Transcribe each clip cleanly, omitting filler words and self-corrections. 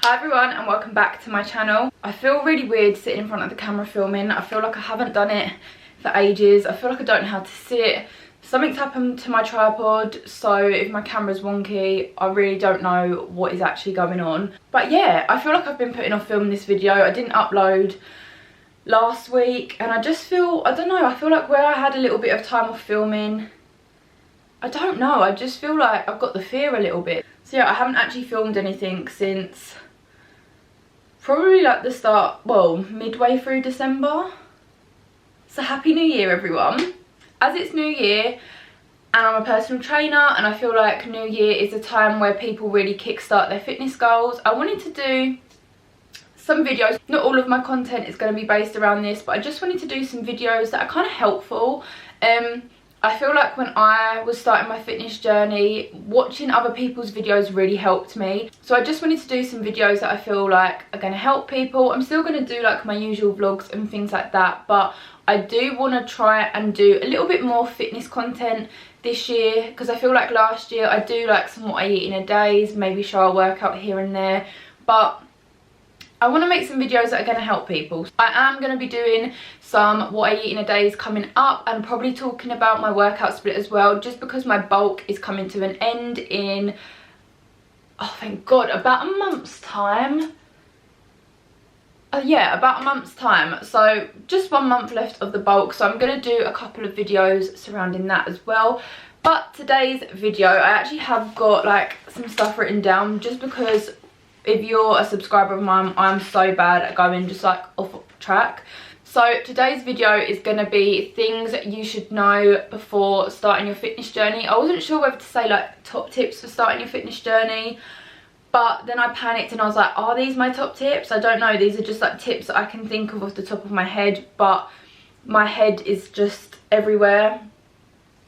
Hi everyone and welcome back to my channel. I feel really weird sitting in front of the camera filming. I feel like I haven't done it for ages. I feel like I don't know how to sit. Something's happened to my tripod, so if my camera's wonky, I really don't know what is actually going on. But yeah, I feel like I've been putting off filming this video. I didn't upload last week and I just feel, I don't know, I feel like where I had a little bit of time off filming, I don't know, I just feel like I've got the fear a little bit. So yeah, I haven't actually filmed anything since probably like the start, well, midway through December. So happy new year everyone. As it's new year and I'm a personal trainer and I feel like new year is a time where people really kickstart their fitness goals, I wanted to do some videos. Not all of my content is going to be based around this, but I just wanted to do some videos that are kind of helpful. I feel like when I was starting my fitness journey, watching other people's videos really helped me. So I just wanted to do some videos that I feel like are going to help people. I'm still going to do like my usual vlogs and things like that, but I do want to try and do a little bit more fitness content this year, because I feel like last year I do like some what I eat in a days, maybe show a workout here and there, but I want to make some videos that are going to help people. I am going to be doing some what I eat in a days coming up and probably talking about my workout split as well, just because my bulk is coming to an end in, oh thank god, about a month's time. Yeah, about a month's time, so just 1 month left of the bulk, so I'm going to do a couple of videos surrounding that as well. But today's video, I actually have got like some stuff written down, just because if you're a subscriber of mine, I'm so bad at going just like off track. So today's video is going to be things that you should know before starting your fitness journey. I wasn't sure whether to say like top tips for starting your fitness journey, but then I panicked and I was like, are these my top tips? I don't know, these are just like tips that I can think of off the top of my head, but my head is just everywhere.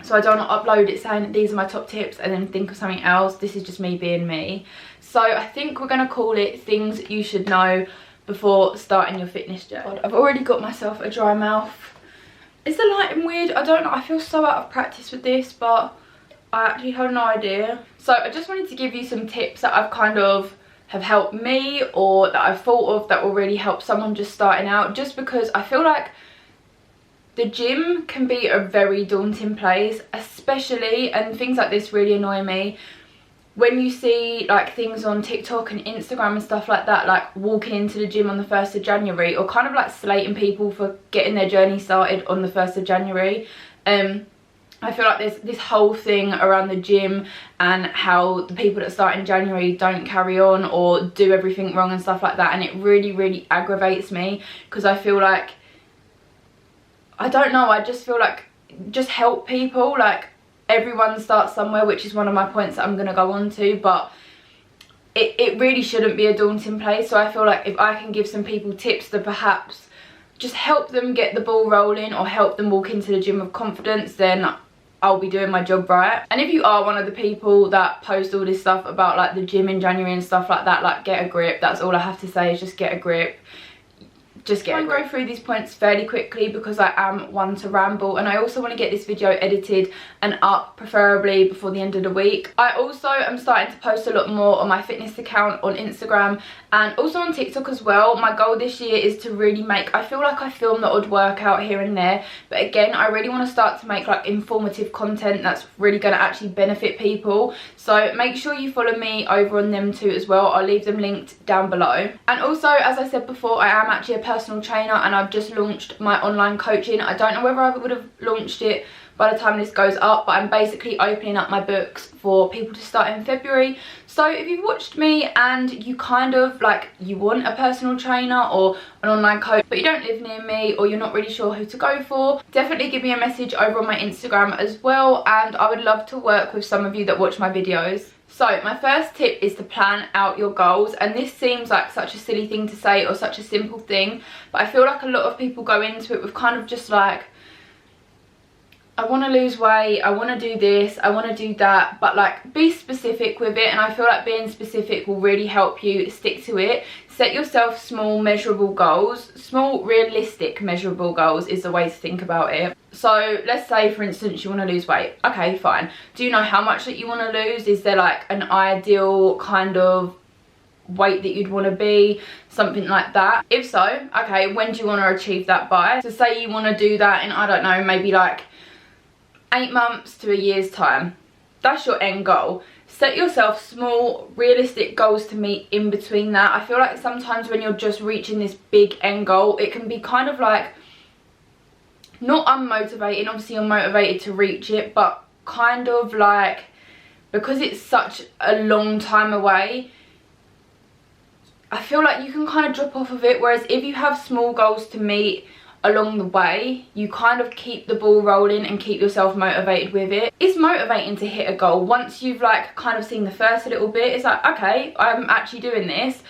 So I don't want to upload it saying that these are my top tips and then think of something else. This is just me being me. So I think we're going to call it things you should know before starting your fitness journey. God, I've already got myself a dry mouth. Is the lighting weird? I don't know. I feel so out of practice with this, but I actually have no idea. So I just wanted to give you some tips that I've kind of have helped me, or that I've thought of that will really help someone just starting out, just because I feel like the gym can be a very daunting place, especially, and things like this really annoy me, when you see like things on TikTok and Instagram and stuff like that, like walking into the gym on the 1st of January, or kind of like slating people for getting their journey started on the 1st of January. I feel like there's this whole thing around the gym and how the people that start in January don't carry on or do everything wrong and stuff like that, and it really aggravates me, because I feel like, I don't know, I just feel like just help people. Like, everyone starts somewhere, which is one of my points that I'm going to go on to, but it really shouldn't be a daunting place. So I feel like if I can give some people tips that perhaps just help them get the ball rolling or help them walk into the gym with confidence, then I'll be doing my job right. And if you are one of the people that post all this stuff about like the gym in January and stuff like that, like get a grip. That's all I have to say, is just get a grip. Just get a grip. I'm going to go through these points fairly quickly because I am one to ramble, and I also want to get this video edited and up preferably before the end of the week. I also am starting to post a lot more on my fitness account on Instagram and also on TikTok as well. My goal this year is to really make, I feel like I film the odd workout here and there, but again, I really want to start to make like informative content that's really going to actually benefit people. So make sure you follow me over on them too as well. I'll leave them linked down below. And also, as I said before, I am actually a personal trainer and I've just launched my online coaching. I don't know whether I would have launched it by the time this goes up, but I'm basically opening up my books for people to start in February. So if you've watched me and you kind of like, you want a personal trainer or an online coach, but you don't live near me or you're not really sure who to go for, definitely give me a message over on my Instagram as well, and I would love to work with some of you that watch my videos. So my first tip is to plan out your goals, and this seems like such a silly thing to say or such a simple thing, but I feel like a lot of people go into it with kind of just like, I want to lose weight, I want to do this, I want to do that, but like be specific with it. And I feel like being specific will really help you stick to it. Set yourself small measurable goals. Small realistic measurable goals is the way to think about it. So let's say for instance you want to lose weight. Okay, fine. Do you know how much that you want to lose? Is there like an ideal kind of weight that you'd want to be, something like that. If so, okay, when do you want to achieve that by? So say you want to do that in, I don't know, maybe like 8 months to a year's time. That's your end goal. Set yourself small, realistic goals to meet in between that. I feel like sometimes when you're just reaching this big end goal, it can be kind of like, not unmotivating, obviously you're motivated to reach it, but kind of like, because it's such a long time away, I feel like you can kind of drop off of it. Whereas if you have small goals to meet along the way, you kind of keep the ball rolling and keep yourself motivated with it. It's motivating to hit a goal. Once you've like kind of seen the first little bit, it's like, okay, I'm actually doing this.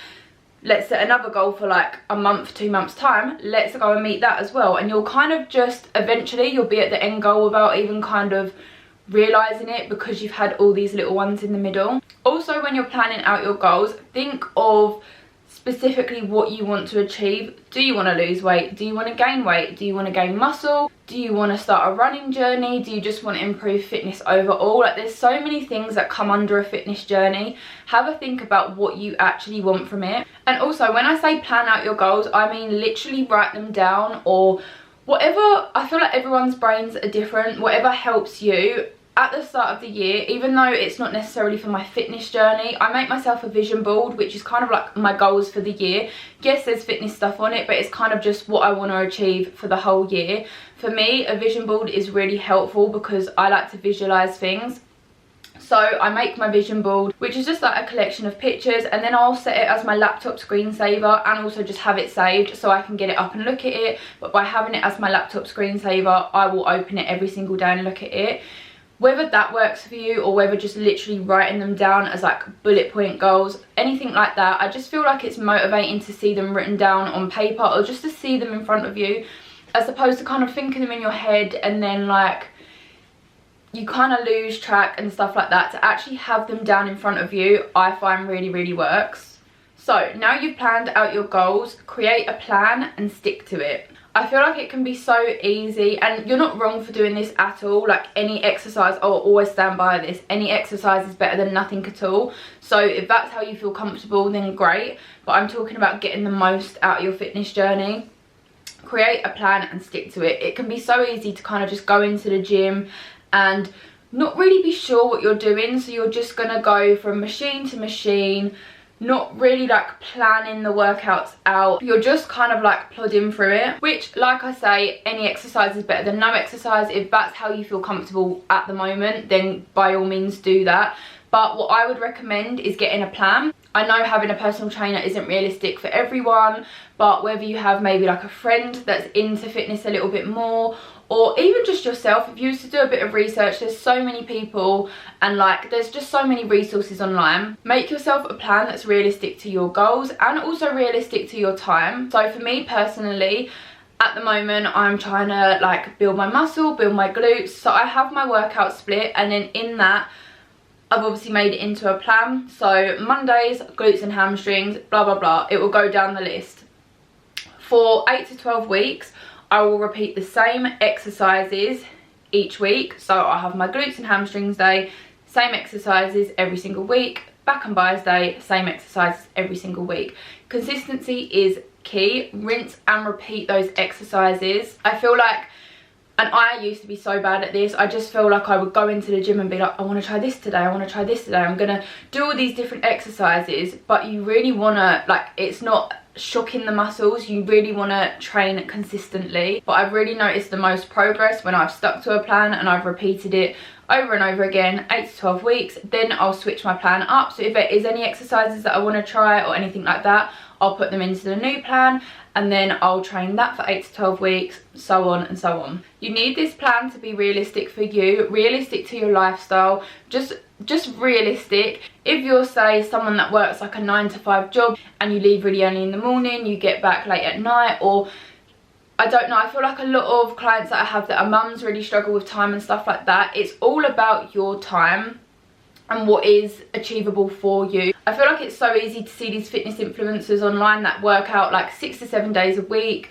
Let's set another goal for like a month, 2 months time. Let's go and meet that as well. And you'll kind of just, eventually you'll be at the end goal without even kind of realizing it, because you've had all these little ones in the middle. Also, when you're planning out your goals, think of specifically what you want to achieve. Do you want to lose weight? Do you want to gain weight? Do you want to gain muscle? Do you want to start a running journey? Do you just want to improve fitness overall? Like, there's so many things that come under a fitness journey. Have a think about what you actually want from it. And also, when I say plan out your goals, I mean literally write them down, or whatever. I feel like everyone's brains are different. Whatever helps you. At the start of the year, even though it's not necessarily for my fitness journey, I make myself a vision board, which is kind of like my goals for the year. Yes, there's fitness stuff on it, but it's kind of just what I want to achieve for the whole year. For me, a vision board is really helpful because I like to visualize things. So I make my vision board, which is just like a collection of pictures, and then I'll set it as my laptop screensaver and also just have it saved so I can get it up and look at it. But by having it as my laptop screensaver, I will open it every single day and look at it. Whether that works for you, or whether just literally writing them down as like bullet point goals, anything like that, I just feel like it's motivating to see them written down on paper, or just to see them in front of you, as opposed to kind of thinking them in your head and then like you kind of lose track and stuff like that. To actually have them down in front of you, I find really works. So now you've planned out your goals, create a plan and stick to it. I feel like it can be so easy, and you're not wrong for doing this at all. Like, any exercise, I'll always stand by this, any exercise is better than nothing at all. So if that's how you feel comfortable, then great. But I'm talking about getting the most out of your fitness journey. Create a plan and stick to it. It can be so easy to kind of just go into the gym and not really be sure what you're doing. So you're just going to go from machine to machine, not really like planning the workouts out. You're just kind of like plodding through it, which, like I say, any exercise is better than no exercise. If that's how you feel comfortable at the moment, then by all means do that. But what I would recommend is getting a plan. I know having a personal trainer isn't realistic for everyone, but whether you have maybe like a friend that's into fitness a little bit more, or even just yourself, if you used to do a bit of research, there's so many people and like there's just so many resources online. Make yourself a plan that's realistic to your goals and also realistic to your time. So for me personally, at the moment I'm trying to like build my muscle, build my glutes. So I have my workout split, and then in that I've obviously made it into a plan. So Mondays, glutes and hamstrings, blah blah blah, it will go down the list. For 8 to 12 weeks I will repeat the same exercises each week. So I'll have my glutes and hamstrings day, same exercises every single week. Back and biceps day, same exercises every single week. Consistency is key. Rinse and repeat those exercises. I feel like, and I used to be so bad at this, I just feel like I would go into the gym and be like, I want to try this today, I want to try this today, I'm going to do all these different exercises. But you really want to, like, it's not shocking the muscles, you really want to train consistently. But I've really noticed the most progress when I've stuck to a plan and I've repeated it over and over again, 8 to 12 weeks. Then I'll switch my plan up. So if there is any exercises that I want to try or anything like that, I'll put them into the new plan, and then I'll train that for 8 to 12 weeks, so on and so on. You need this plan to be realistic for you, realistic to your lifestyle, just realistic. If you're, say, someone that works like a 9 to 5 job and you leave really early in the morning, you get back late at night, or I don't know, I feel like a lot of clients that I have that are mums really struggle with time and stuff like that. It's all about your time and what is achievable for you. I feel like it's so easy to see these fitness influencers online that work out like 6 to 7 days a week,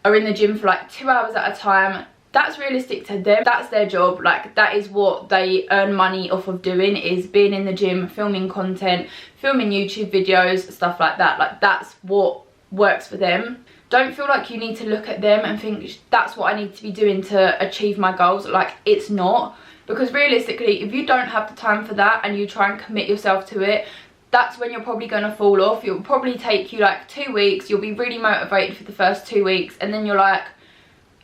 are in the gym for like 2 hours at a time. that's realistic to them. That's their job. Like, that is what they earn money off of doing, is being in the gym, filming content, filming YouTube videos, stuff like that. Like, that's what works for them. Don't feel like you need to look at them and think that's what I need to be doing to achieve my goals. Like, it's not. Because realistically, if you don't have the time for that and you try and commit yourself to it, that's when you're probably going to fall off. It will probably take you like 2 weeks. You'll be really motivated for the first 2 weeks, and then you're like,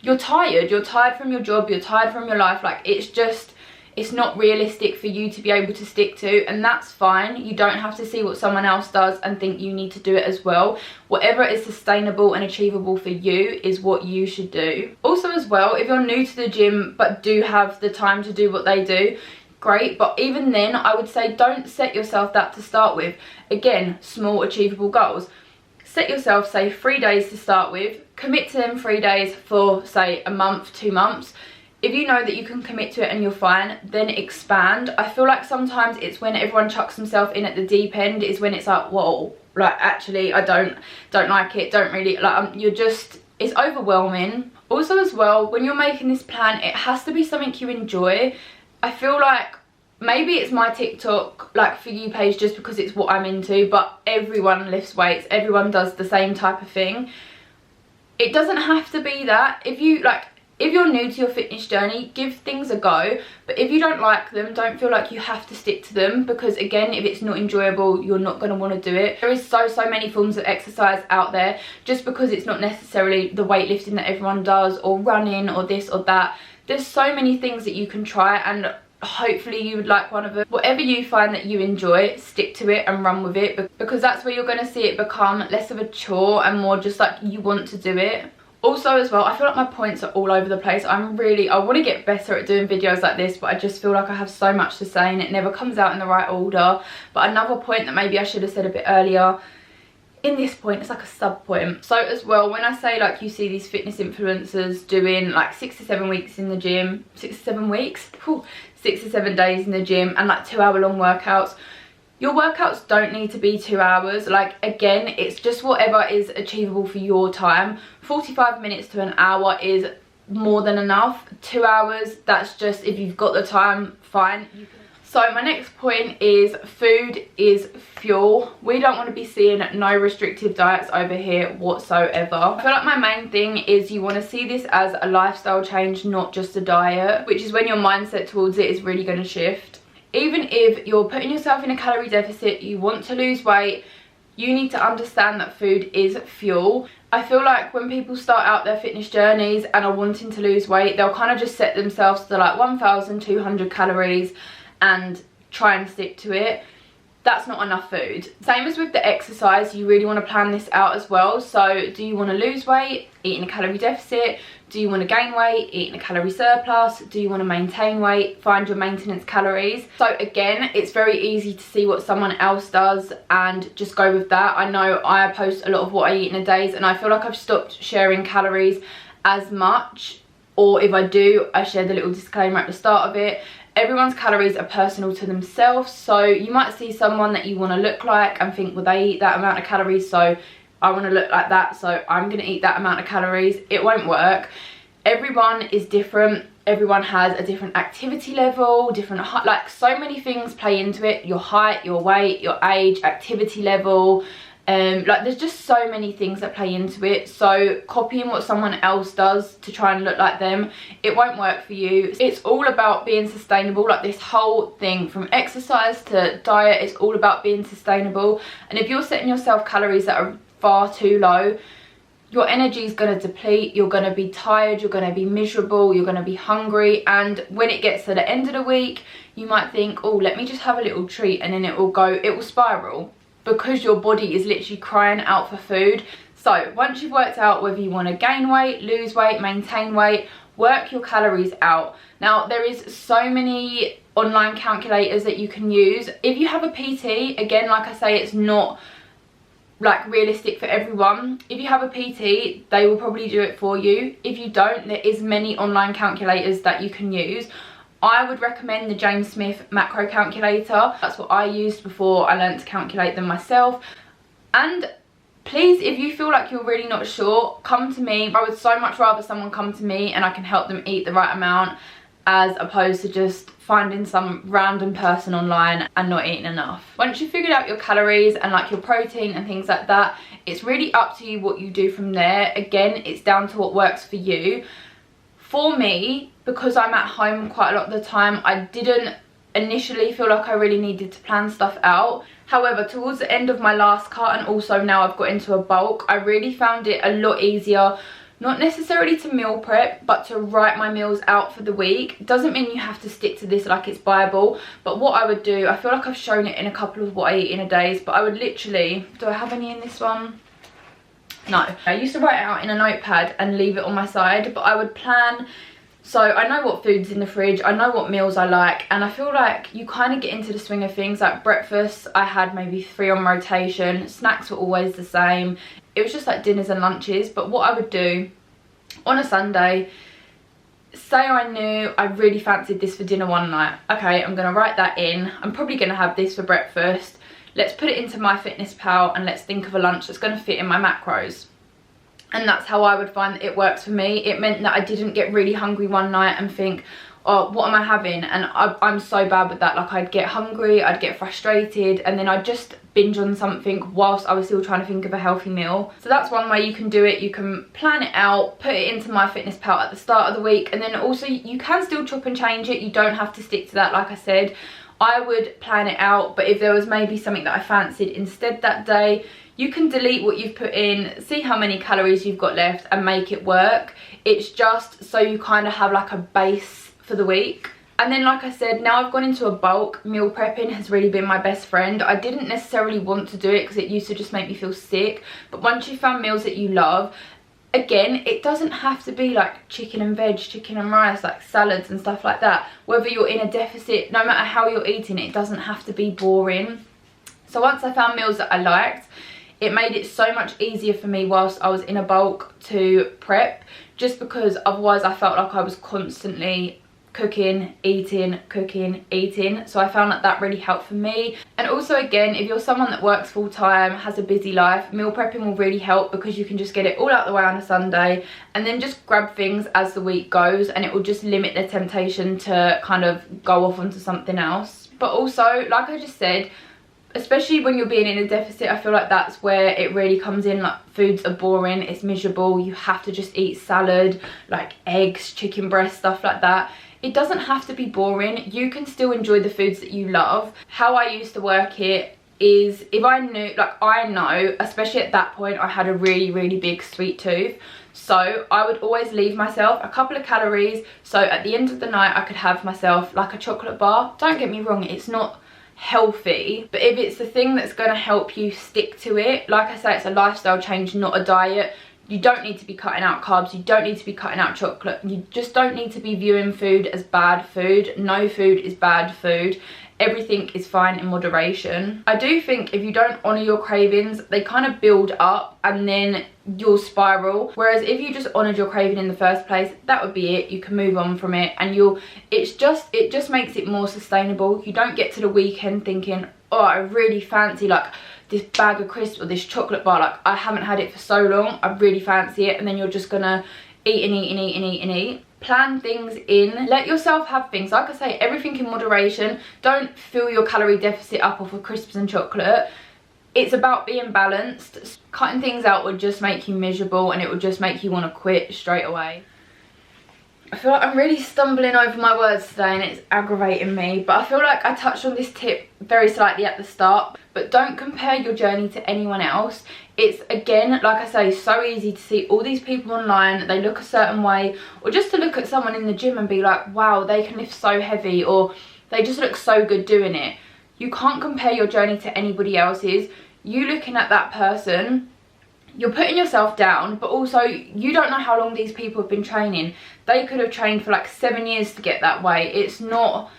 you're tired from your job, you're tired from your life. Like, it's not realistic for you to be able to stick to, and that's fine. You don't have to see what someone else does and think you need to do it as well. Whatever is sustainable and achievable for you is what you should do. Also as well, if you're new to the gym but do have the time to do what they do, great. But even then, I would say don't set yourself that to start with. Again, small achievable goals. Set yourself, say, 3 days to start with. Commit to them 3 days for, say, a month, 2 months. If you know that you can commit to it and you're fine, then expand. I feel like sometimes it's when everyone chucks themselves in at the deep end is when it's like, whoa, like, actually I don't like it, don't really, like, it's overwhelming. Also as well, when you're making this plan, it has to be something you enjoy. I feel like maybe it's my TikTok, like, For You page just because it's what I'm into, but everyone lifts weights, everyone does the same type of thing. It doesn't have to be that. If you're new to your fitness journey, give things a go. But if you don't like them, don't feel like you have to stick to them, because again, if it's not enjoyable, you're not going to want to do it. There is so many forms of exercise out there. Just because it's not necessarily the weightlifting that everyone does, or running, or this or that, there's so many things that you can try, and hopefully you would like one of them. Whatever you find that you enjoy, stick to it and run with it, because that's where you're going to see it become less of a chore and more just like you want to do it. Also as well, I feel like my points are all over the place. I want to get better at doing videos like this, but I just feel like I have so much to say and it never comes out in the right order. But another point that maybe I should have said a bit earlier, in this point, it's like a sub point. So as well, when I say, like, you see these fitness influencers doing like 6 to 7 weeks in the gym, 6 to 7 weeks, 6 to 7 days in the gym, and like 2-hour-long workouts. Your workouts don't need to be 2 hours. Like, again, it's just whatever is achievable for your time. 45 minutes to an hour is more than enough. 2 hours, that's just if you've got the time, fine. So my next point is food is fuel. We don't want to be seeing no restrictive diets over here whatsoever. I feel like my main thing is you want to see this as a lifestyle change, not just a diet, which is when your mindset towards it is really going to shift. Even if you're putting yourself in a calorie deficit, you want to lose weight, you need to understand that food is fuel. I feel like when people start out their fitness journeys and are wanting to lose weight, they'll kind of just set themselves to like 1,200 calories and try and stick to it. That's not enough food. Same as with the exercise, you really want to plan this out as well. So do you want to lose weight, eat in a calorie deficit? Do you want to gain weight, eat in a calorie surplus? Do you want to maintain weight, find your maintenance calories? So again, it's very easy to see what someone else does and just go with that. I know I post a lot of what I eat in a day, and I feel like I've stopped sharing calories as much, or if I do, I share the little disclaimer at the start of it. Everyone's calories are personal to themselves, so you might see someone that you want to look like and think, well, they eat that amount of calories, so I want to look like that, so I'm going to eat that amount of calories. It won't work. Everyone is different. Everyone has a different activity level, different height, like so many things play into it. Your height, your weight, your age, activity level. Like, there's just so many things that play into it. So copying what someone else does to try and look like them, it won't work for you. It's all about being sustainable. Like, this whole thing from exercise to diet, it's all about being sustainable. And if you're setting yourself calories that are far too low, your energy is going to deplete, you're going to be tired, you're going to be miserable, you're going to be hungry, and when it gets to the end of the week, you might think, oh, let me just have a little treat, and then it will spiral, because your body is literally crying out for food. So once you've worked out whether you want to gain weight, lose weight, maintain weight, work your calories out. Now, there is so many online calculators that you can use. If you have a PT, again, like I say, it's not like realistic for everyone. If you have a PT, they will probably do it for you. If you don't, there is many online calculators that you can use. I would recommend the James Smith macro calculator. That's what I used before I learned to calculate them myself. And please, if you feel like you're really not sure, come to me. I would so much rather someone come to me and I can help them eat the right amount, as opposed to just finding some random person online and not eating enough. Once you've figured out your calories and like your protein and things like that, it's really up to you what you do from there. Again, it's down to what works for you. For me, because I'm at home quite a lot of the time, I didn't initially feel like I really needed to plan stuff out. However, towards the end of my last cut, and also now I've got into a bulk, I really found it a lot easier, not necessarily to meal prep, but to write my meals out for the week. Doesn't mean you have to stick to this like it's Bible, but what I would do, I feel like I've shown it in a couple of what I eat in a days, but I would literally, do I have any in this one? No. I used to write it out in a notepad and leave it on my side, but I would plan. So I know what food's in the fridge, I know what meals I like, and I feel like you kind of get into the swing of things. Like breakfast, I had maybe 3 on rotation, snacks were always the same. It was just like dinners and lunches. But what I would do on a Sunday, say I knew I really fancied this for dinner one night. Okay, I'm going to write that in. I'm probably going to have this for breakfast. Let's put it into MyFitnessPal and let's think of a lunch that's going to fit in my macros. And that's how I would find that it works for me. It meant that I didn't get really hungry one night and think, oh, what am I having? And I'm so bad with that. Like, I'd get hungry, I'd get frustrated, and then I'd just binge on something whilst I was still trying to think of a healthy meal. So that's one way you can do it. You can plan it out, put it into MyFitnessPal at the start of the week, and then also you can still chop and change it. You don't have to stick to that. Like I said, I would plan it out, but if there was maybe something that I fancied instead that day, you can delete what you've put in, see how many calories you've got left and make it work. It's just so you kind of have like a base for the week. And then, like I said, now I've gone into a bulk, meal prepping has really been my best friend. I didn't necessarily want to do it because it used to just make me feel sick, but once you found meals that you love, again, it doesn't have to be like chicken and veg, chicken and rice, like salads and stuff like that. Whether you're in a deficit, no matter how you're eating, it doesn't have to be boring. So once I found meals that I liked, it made it so much easier for me whilst I was in a bulk to prep, just because otherwise I felt like I was constantly cooking, eating, cooking, eating. So I found that that really helped for me. And also, again, if you're someone that works full time, has a busy life, meal prepping will really help because you can just get it all out the way on a Sunday and then just grab things as the week goes, and it will just limit the temptation to kind of go off onto something else. But also, like I just said, especially when you're being in a deficit, I feel like that's where it really comes in. Like, foods are boring, it's miserable, you have to just eat salad, like eggs, chicken breast, stuff like that. It doesn't have to be boring. You can still enjoy the foods that you love. How I used to work it is, if I knew, like, I know, especially at that point, I had a really, really big sweet tooth. So I would always leave myself a couple of calories, so at the end of the night I could have myself like a chocolate bar. Don't get me wrong, it's not healthy, but if it's the thing that's going to help you stick to it, like I say, it's a lifestyle change, not a diet. You don't need to be cutting out carbs, you don't need to be cutting out chocolate, you just don't need to be viewing food as bad food. No food is bad food. Everything is fine in moderation. I do think if you don't honour your cravings, they kind of build up and then you'll spiral. Whereas if you just honoured your craving in the first place, that would be it. You can move on from it, and it just makes it more sustainable. You don't get to the weekend thinking, oh, I really fancy like this bag of crisps or this chocolate bar, like I haven't had it for so long, I really fancy it, and then you're just gonna eat and eat and eat and eat and eat. Plan things in, let yourself have things, like I say, everything in moderation. Don't fill your calorie deficit up off of crisps and chocolate. It's about being balanced. Cutting things out would just make you miserable, and it would just make you want to quit straight away. I feel like I'm really stumbling over my words today and it's aggravating me, but I feel like I touched on this tip very slightly at the start. But don't compare your journey to anyone else. It's, again, like I say, so easy to see all these people online, they look a certain way, or just to look at someone in the gym and be like, wow, they can lift so heavy, or they just look so good doing it. You can't compare your journey to anybody else's. You looking at that person, you're putting yourself down, but also you don't know how long these people have been training. They could have trained for like 7 years to get that way. It's not,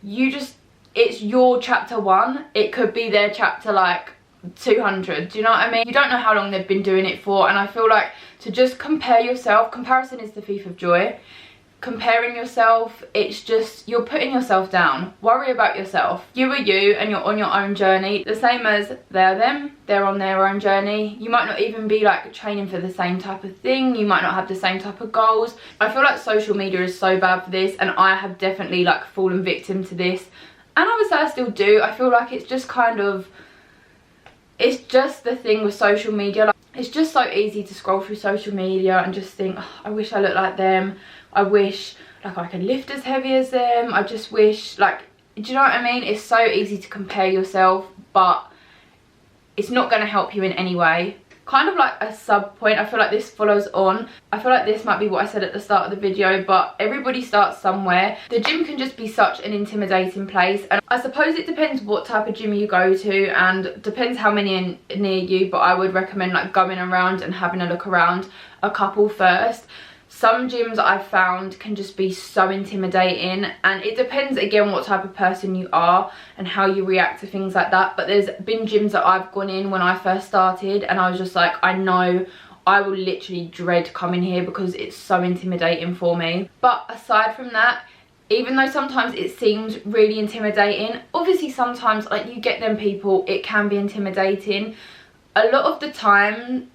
it's your chapter 1. It could be their chapter like 200. Do you know what I mean? You don't know how long they've been doing it for, and I feel like to just compare yourself, comparison is the thief of joy. comparing yourself, it's just, you're putting yourself down. Worry about yourself. You are you, and you're on your own journey, the same as they're them, they're on their own journey. You might not even be like training for the same type of thing, you might not have the same type of goals. I feel like social media is so bad for this, and I have definitely like fallen victim to this, and I would say I still do. I feel like it's just kind of, it's just the thing with social media, like, it's just so easy to scroll through social media and just think, oh, I wish I looked like them, I wish like I could lift as heavy as them, I just wish, like, do you know what I mean? It's so easy to compare yourself, but it's not going to help you in any way. Kind of like a sub point, I feel like this follows on. I feel like this might be what I said at the start of the video, but everybody starts somewhere. The gym can just be such an intimidating place, and I suppose it depends what type of gym you go to, and depends how many are near you, but I would recommend like going around and having a look around a couple first. Some gyms I've found can just be so intimidating, and it depends again what type of person you are and how you react to things like that. But there's been gyms that I've gone in when I first started and I was just like, I know I will literally dread coming here because it's so intimidating for me. But aside from that, even though sometimes it seems really intimidating, obviously sometimes like you get them people, it can be intimidating. A lot of the time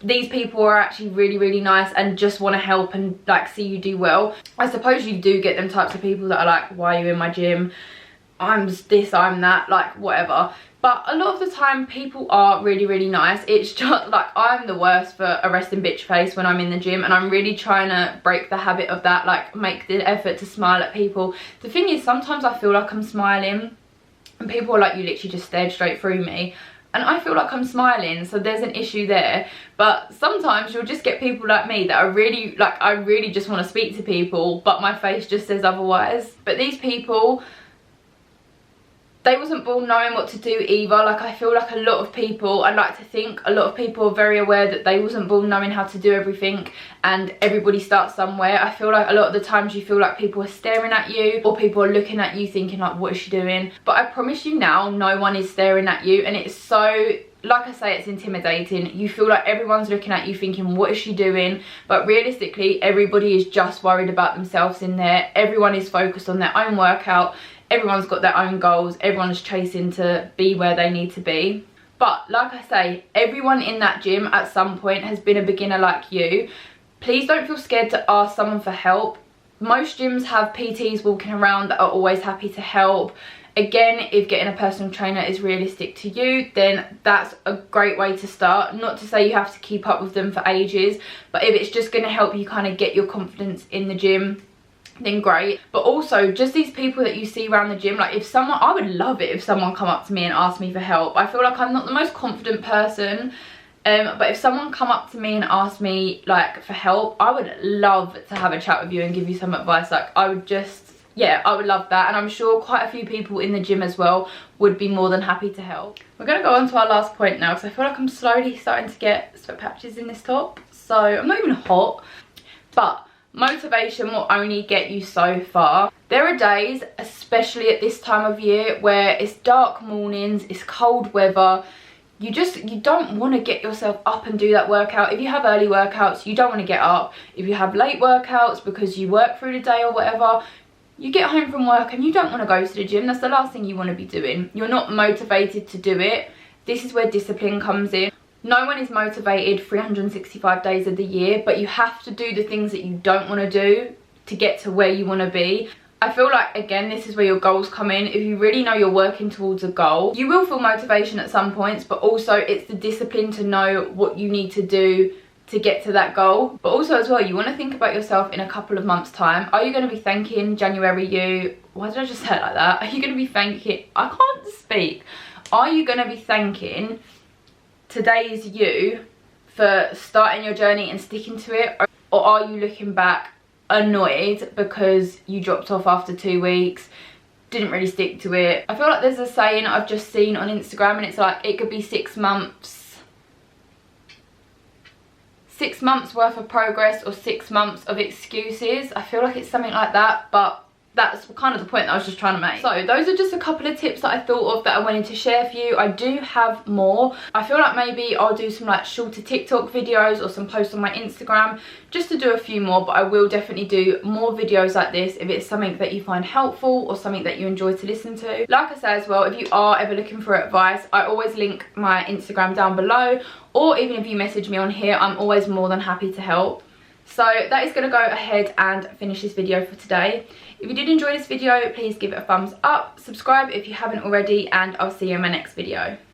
these people are actually really nice and just want to help and like see you do well. I suppose you do get them types of people that are like, why are you in my gym, I'm this, I'm that, like whatever. But a lot of the time people are really nice. It's just like, I'm the worst for a resting bitch face when I'm in the gym, and I'm really trying to break the habit of that, like make the effort to smile at people. The thing is, sometimes I feel like I'm smiling and people are like, you literally just stared straight through me, and I feel like I'm smiling, so there's an issue there. But sometimes you'll just get people like me that are really, like, I really just want to speak to people, but my face just says otherwise. But these people, they wasn't born knowing what to do either. Like, I feel like a lot of people, I like to think a lot of people are very aware that they wasn't born knowing how to do everything, and everybody starts somewhere. I feel like a lot of the times you feel like people are staring at you, or people are looking at you thinking like, what is she doing? But I promise you now, no one is staring at you, and it's so, like I say, it's intimidating. You feel like everyone's looking at you thinking, what is she doing? But realistically, everybody is just worried about themselves in there. Everyone is focused on their own workout. Everyone's got their own goals, everyone's chasing to be where they need to be. But like I say, everyone in that gym at some point has been a beginner like you. Please don't feel scared to ask someone for help. Most gyms have PTs walking around that are always happy to help. Again, if getting a personal trainer is realistic to you, then that's a great way to start. Not to say you have to keep up with them for ages, but if it's just going to help you kind of get your confidence in the gym, then great. But also just these people that you see around the gym, like if someone, I would love it if someone come up to me and asked me for help. I feel like I'm not the most confident person, but if someone come up to me and asked me like for help, I would love to have a chat with you and give you some advice. Like I would just, yeah, I would love that, and I'm sure quite a few people in the gym as well would be more than happy to help. We're going to go on to our last point now, because I feel like I'm slowly starting to get sweat patches in this top, so I'm not even hot. But motivation will only get you so far. There are days, especially at this time of year, where it's dark mornings, it's cold weather, you don't want to get yourself up and do that workout. If you have early workouts, you don't want to get up. If you have late workouts because you work through the day or whatever, you get home from work and you don't want to go to the gym. That's the last thing you want to be doing. You're not motivated to do it. This is where discipline comes in. No one is motivated 365 days of the year, but you have to do the things that you don't want to do to get to where you want to be. I feel like, again, this is where your goals come in. If you really know you're working towards a goal, you will feel motivation at some points, but also it's the discipline to know what you need to do to get to that goal. But also as well, you want to think about yourself in a couple of months' time. Are you going to be thanking January you? Why did I just say it like that? Are you going to be thanking, I can't speak. Are you going to be thanking today's you for starting your journey and sticking to it, or are you looking back annoyed because you dropped off after 2 weeks, didn't really stick to it? I feel like there's a saying I've just seen on Instagram, and it's like, it could be 6 months worth of progress or 6 months of excuses. I feel like it's something like that, but that's kind of the point that I was just trying to make. So those are just a couple of tips that I thought of that I wanted to share for you. I do have more. I feel like maybe I'll do some like shorter TikTok videos or some posts on my Instagram just to do a few more, but I will definitely do more videos like this if it's something that you find helpful or something that you enjoy to listen to. Like I say as well, if you are ever looking for advice, I always link my Instagram down below, or even if you message me on here, I'm always more than happy to help. So that is going to go ahead and finish this video for today. If you did enjoy this video, please give it a thumbs up, subscribe if you haven't already, and I'll see you in my next video.